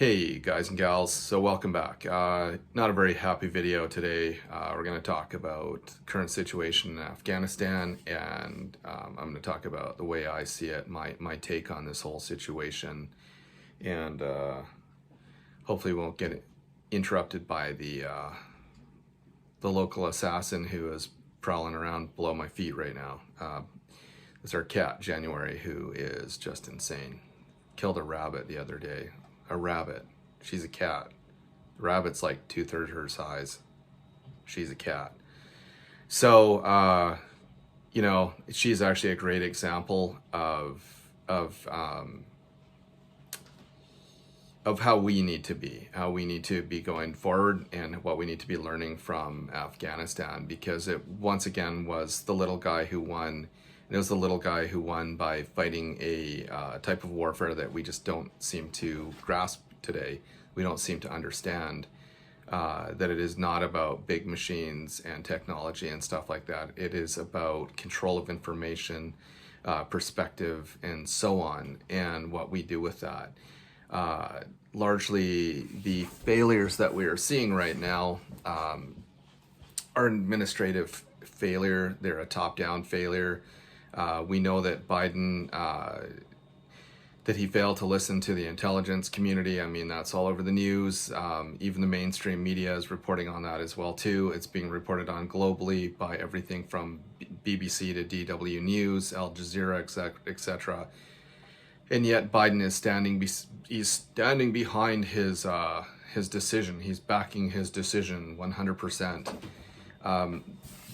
Hey guys and gals, so welcome back. Not a very happy video today. We're going to talk about current situation in Afghanistan, and I'm going to talk about the way I see it, my take on this whole situation, and hopefully won't get interrupted by the local assassin who is prowling around below my feet right now. It's our cat, January, who is just insane. Killed a rabbit the other day. A rabbit. She's a cat. The rabbit's like 2/3 her size. She's a cat. So, she's actually a great example of how we need to be going forward, and what we need to be learning from Afghanistan, because it once again was the little guy who won. And it was the little guy who won by fighting a type of warfare that we just don't seem to grasp today. We don't seem to understand that it is not about big machines and technology and stuff like that. It is about control of information, perspective, and so on, and what we do with that. Largely, the failures that we are seeing right now are administrative failure. They're a top-down failure. We know that Biden, that he failed to listen to the intelligence community. I mean, that's all over the news. Even the mainstream media is reporting on that as well too. It's being reported on globally by everything from BBC to DW News, Al Jazeera, etc. And yet Biden is standing behind his decision. He's backing his decision 100%.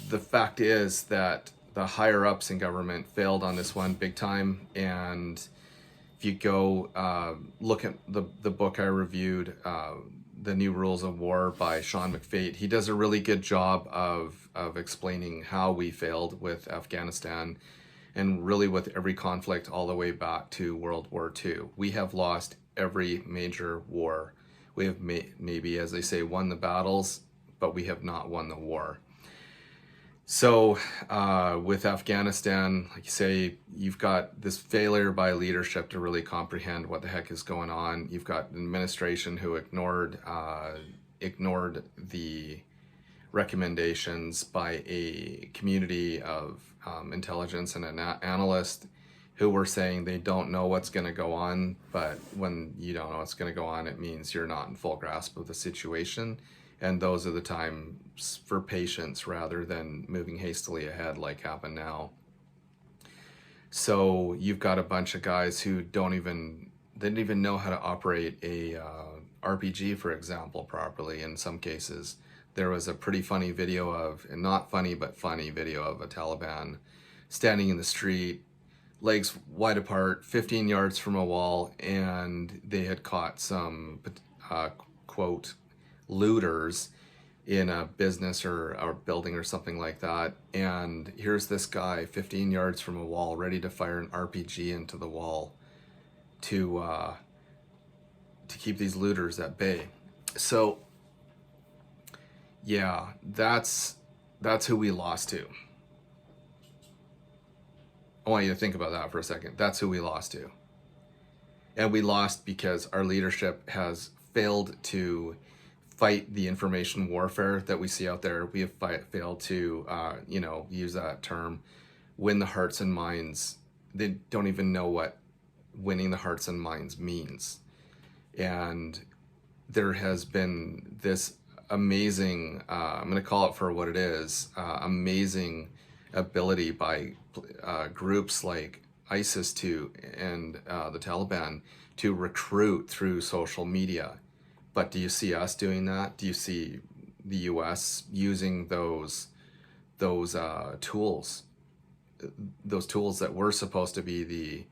The fact is that the higher ups in government failed on this one big time. And if you go look at the book I reviewed, The New Rules of War by Sean McFate, he does a really good job of explaining how we failed with Afghanistan, and really with every conflict all the way back to World War II. We have lost every major war. We have maybe, as they say, won the battles, but we have not won the war. So with Afghanistan, like you say, you've got this failure by leadership to really comprehend what the heck is going on. You've got an administration who ignored the recommendations by a community of intelligence and analysts who were saying they don't know what's going to go on. But when you don't know what's going to go on, it means you're not in full grasp of the situation. And those are the times for patience rather than moving hastily ahead like happened now. So you've got a bunch of guys who didn't even know how to operate a RPG, for example, properly in some cases. There was a pretty funny video and not funny, but funny video of a Taliban standing in the street, legs wide apart, 15 yards from a wall, and they had caught some, quote, looters in a business or building or something like that. And here's this guy 15 yards from a wall ready to fire an RPG into the wall to keep these looters at bay. So yeah, that's who we lost to. I want you to think about that for a second. That's who we lost to. And we lost because our leadership has failed to fight the information warfare that we see out there. We have failed to, use that term, win the hearts and minds. They don't even know what winning the hearts and minds means. And there has been this amazing, I'm going to call it for what it is, amazing ability by groups like ISIS and the Taliban to recruit through social media. But do you see us doing that? Do you see the U.S. using those tools that we're supposed to be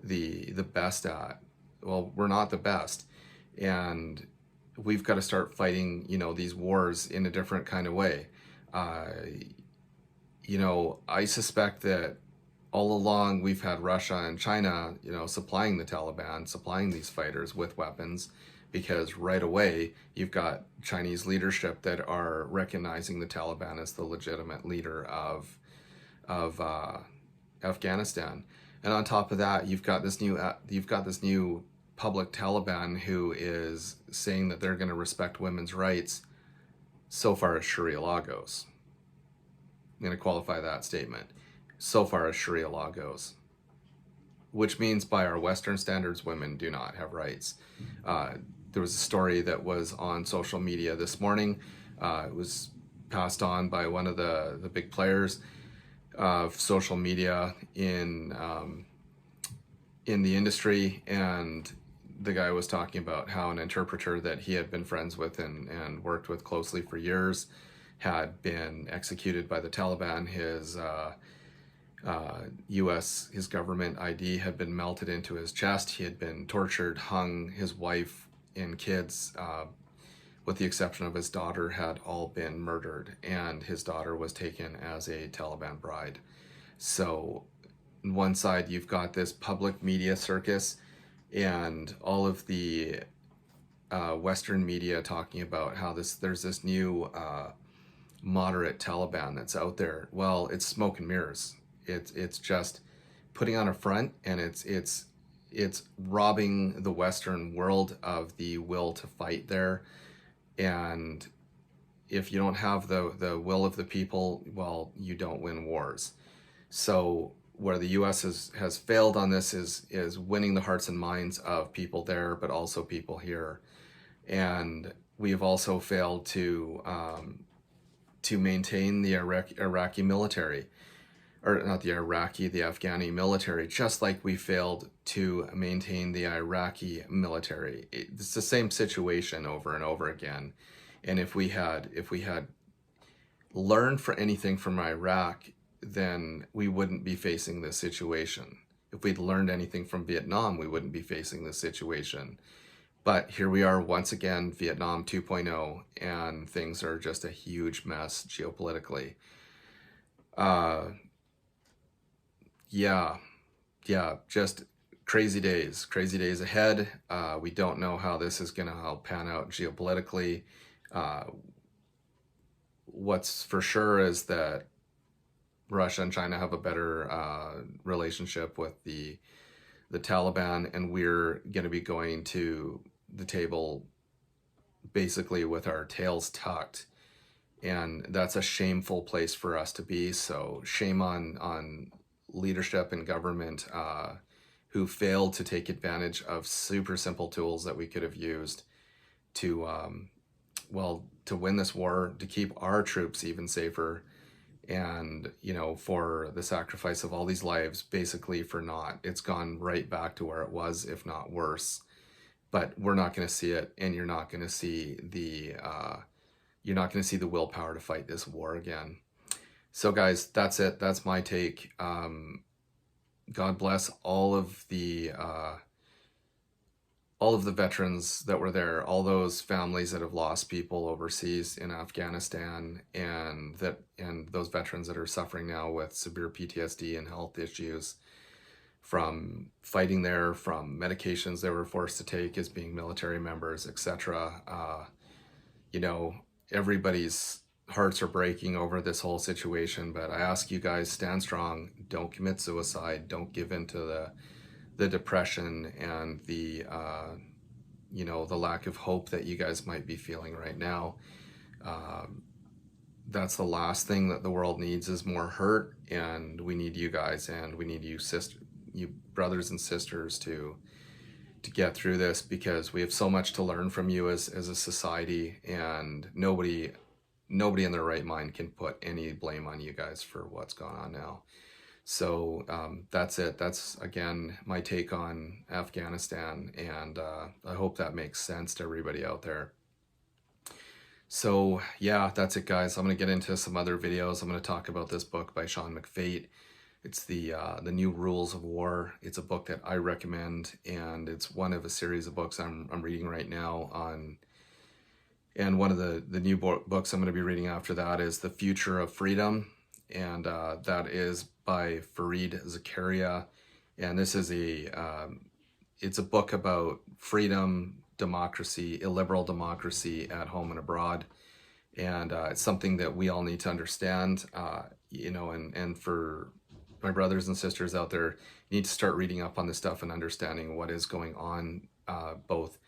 the best at? Well, we're not the best, and we've got to start fighting, these wars in a different kind of way. I suspect that all along we've had Russia and China, supplying the Taliban, supplying these fighters with weapons, because right away you've got Chinese leadership that are recognizing the Taliban as the legitimate leader of Afghanistan. And on top of that, you've got this new public Taliban who is saying that they're going to respect women's rights so far as Sharia law goes. I'm going to qualify that statement. So far as Sharia law goes. Which means by our Western standards, women do not have rights. There was a story that was on social media this morning. It was passed on by one of the big players of social media in the industry, and the guy was talking about how an interpreter that he had been friends with and worked with closely for years had been executed by the Taliban. His his government ID had been melted into his chest. He had been tortured, hung. His wife and kids, with the exception of his daughter, had all been murdered, and his daughter was taken as a Taliban bride. So on one side, you've got this public media circus and all of the Western media talking about how there's this new moderate Taliban that's out there. Well, it's smoke and mirrors. It's just putting on a front, and it's robbing the Western world of the will to fight there. And if you don't have the will of the people, well, you don't win wars. So where the U.S. has failed on this is winning the hearts and minds of people there, but also people here. And we've also failed to maintain the Iraqi military, or not the Iraqi, the Afghani military, just like we failed to maintain the Iraqi military. It's the same situation over and over again. And if we had learned for anything from Iraq, then we wouldn't be facing this situation. If we'd learned anything from Vietnam, we wouldn't be facing this situation. But here we are once again, Vietnam 2.0, and things are just a huge mess geopolitically. Yeah, just crazy days ahead. We don't know how this is going to pan out geopolitically. What's for sure is that Russia and China have a better relationship with the Taliban, and we're going to be going to the table basically with our tails tucked, and that's a shameful place for us to be. So shame on leadership and government who failed to take advantage of super simple tools that we could have used to win this war, to keep our troops even safer, and for the sacrifice of all these lives basically for naught. It's gone right back to where it was, if not worse. But we're not going to see it, and you're not going to see the willpower to fight this war again. So guys, that's it. That's my take. God bless all of the veterans that were there, all those families that have lost people overseas in Afghanistan, and those veterans that are suffering now with severe PTSD and health issues from fighting there, from medications they were forced to take as being military members, etc. Everybody's hearts are breaking over this whole situation, but I ask you guys, stand strong, don't commit suicide, don't give in to the depression and the lack of hope that you guys might be feeling right now. That's the last thing that the world needs, is more hurt, and we need you guys, and we need you brothers and sisters to get through this, because we have so much to learn from you as a society, and nobody in their right mind can put any blame on you guys for what's going on now. So that's it. That's, again, my take on Afghanistan, and I hope that makes sense to everybody out there. So yeah, that's it, guys. I'm going to get into some other videos. I'm going to talk about this book by Sean McFate. It's the New Rules of War. It's a book that I recommend, and it's one of a series of books I'm reading right now on. And one of the new books I'm going to be reading after that is The Future of Freedom, and that is by Fareed Zakaria. And this is it's a book about freedom, democracy, illiberal democracy at home and abroad. And it's something that we all need to understand, and for my brothers and sisters out there, you need to start reading up on this stuff and understanding what is going on both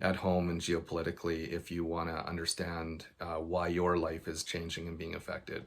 at home and geopolitically, if you want to understand why your life is changing and being affected.